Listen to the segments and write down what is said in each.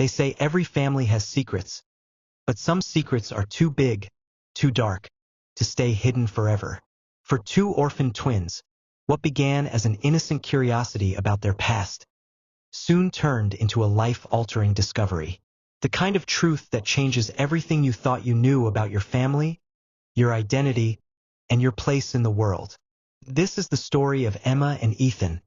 They say every family has secrets, but some secrets are too big, too dark, to stay hidden forever. For two orphaned twins, what began as an innocent curiosity about their past soon turned into a life-altering discovery. The kind of truth that changes everything you thought you knew about your family, your identity, and your place in the world. This is the story of Emma and Ethan,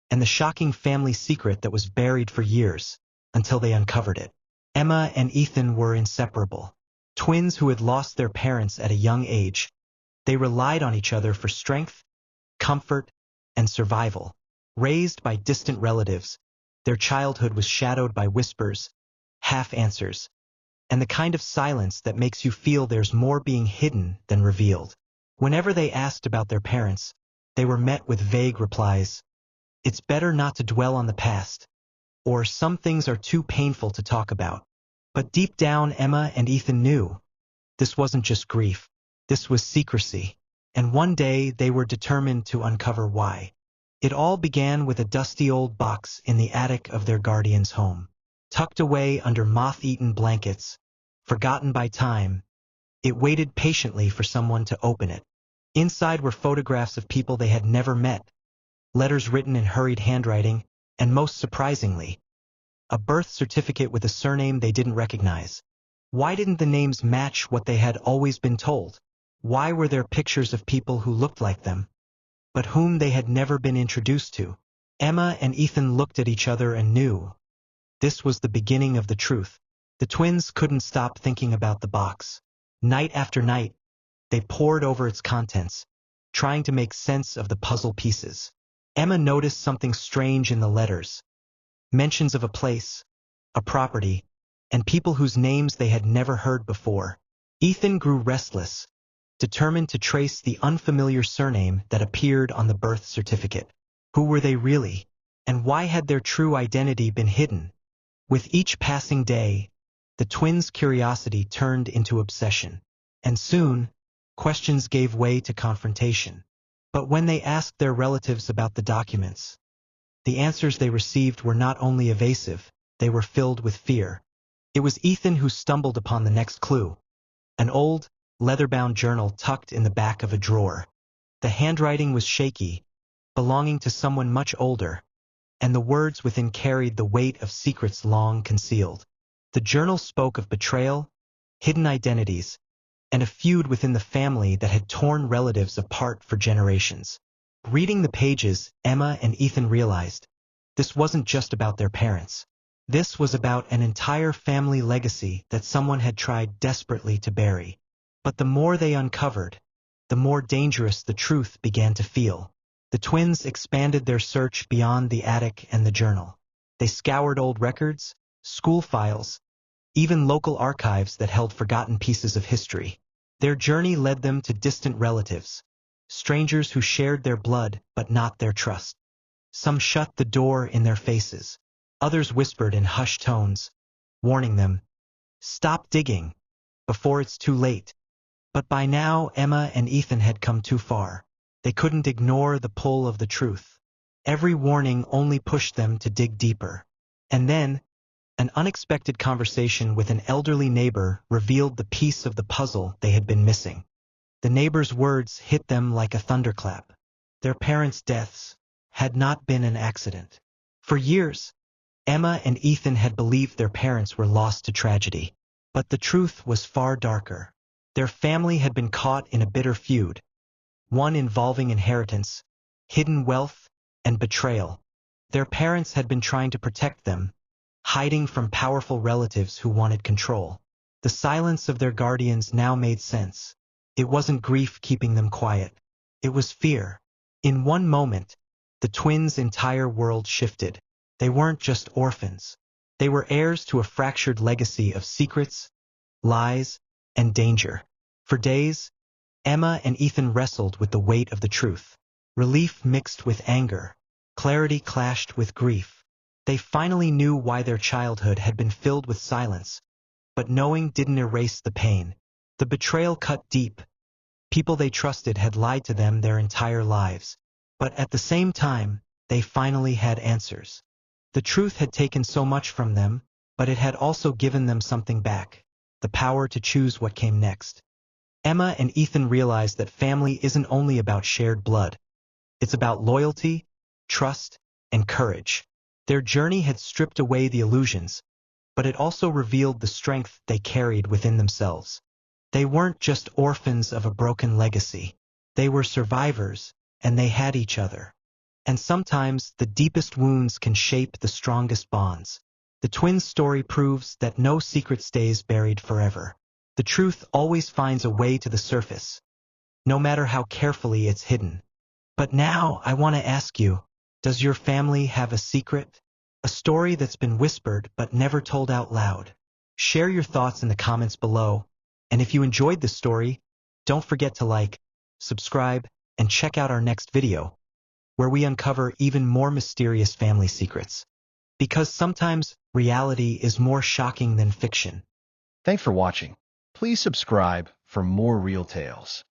and the shocking family secret that was buried for years, until they uncovered it. Emma and Ethan were inseparable. Twins who had lost their parents at a young age. They relied on each other for strength, comfort, and survival. Raised by distant relatives, their childhood was shadowed by whispers, half-answers, and the kind of silence that makes you feel there's more being hidden than revealed. Whenever they asked about their parents, they were met with vague replies. It's better not to dwell on the past, or some things are too painful to talk about. But deep down, Emma and Ethan knew this wasn't just grief, this was secrecy, and one day they were determined to uncover why. It all began with a dusty old box in the attic of their guardian's home. Tucked away under moth-eaten blankets, forgotten by time, it waited patiently for someone to open it. Inside were photographs of people they had never met, letters written in hurried handwriting, and most surprisingly, a birth certificate with a surname they didn't recognize. Why didn't the names match what they had always been told? Why were there pictures of people who looked like them, but whom they had never been introduced to? Emma and Ethan looked at each other and knew this was the beginning of the truth. The twins couldn't stop thinking about the box. Night after night, they pored over its contents, trying to make sense of the puzzle pieces. Emma noticed something strange in the letters. Mentions of a place, a property, and people whose names they had never heard before. Ethan grew restless, determined to trace the unfamiliar surname that appeared on the birth certificate. Who were they really? And why had their true identity been hidden? With each passing day, the twins' curiosity turned into obsession. And soon, questions gave way to confrontation. But when they asked their relatives about the documents, the answers they received were not only evasive, they were filled with fear. It was Ethan who stumbled upon the next clue. An old, leather-bound journal tucked in the back of a drawer. The handwriting was shaky, belonging to someone much older, and the words within carried the weight of secrets long concealed. The journal spoke of betrayal, hidden identities, and a feud within the family that had torn relatives apart for generations. Reading the pages, Emma and Ethan realized this wasn't just about their parents. This was about an entire family legacy that someone had tried desperately to bury. But the more they uncovered, the more dangerous the truth began to feel. The twins expanded their search beyond the attic and the journal. They scoured old records, school files, even local archives that held forgotten pieces of history. Their journey led them to distant relatives, strangers who shared their blood but not their trust. Some shut the door in their faces. Others whispered in hushed tones, warning them, "Stop digging before it's too late." But by now, Emma and Ethan had come too far. They couldn't ignore the pull of the truth. Every warning only pushed them to dig deeper. And then, an unexpected conversation with an elderly neighbor revealed the piece of the puzzle they had been missing. The neighbor's words hit them like a thunderclap. Their parents' deaths had not been an accident. For years, Emma and Ethan had believed their parents were lost to tragedy. But the truth was far darker. Their family had been caught in a bitter feud, one involving inheritance, hidden wealth, and betrayal. Their parents had been trying to protect them, hiding from powerful relatives who wanted control. The silence of their guardians now made sense. It wasn't grief keeping them quiet. It was fear. In one moment, the twins' entire world shifted. They weren't just orphans. They were heirs to a fractured legacy of secrets, lies, and danger. For days, Emma and Ethan wrestled with the weight of the truth. Relief mixed with anger. Clarity clashed with grief. They finally knew why their childhood had been filled with silence, but knowing didn't erase the pain. The betrayal cut deep. People they trusted had lied to them their entire lives. But at the same time, they finally had answers. The truth had taken so much from them, but it had also given them something back, the power to choose what came next. Emma and Ethan realized that family isn't only about shared blood. It's about loyalty, trust, and courage. Their journey had stripped away the illusions, but it also revealed the strength they carried within themselves. They weren't just orphans of a broken legacy. They were survivors, and they had each other. And sometimes the deepest wounds can shape the strongest bonds. The twins' story proves that no secret stays buried forever. The truth always finds a way to the surface, no matter how carefully it's hidden. But now I want to ask you, does your family have a secret? A story that's been whispered but never told out loud? Share your thoughts in the comments below, and if you enjoyed this story, don't forget to like, subscribe, and check out our next video, where we uncover even more mysterious family secrets. Because sometimes reality is more shocking than fiction. Thanks for watching. Please subscribe for more real tales.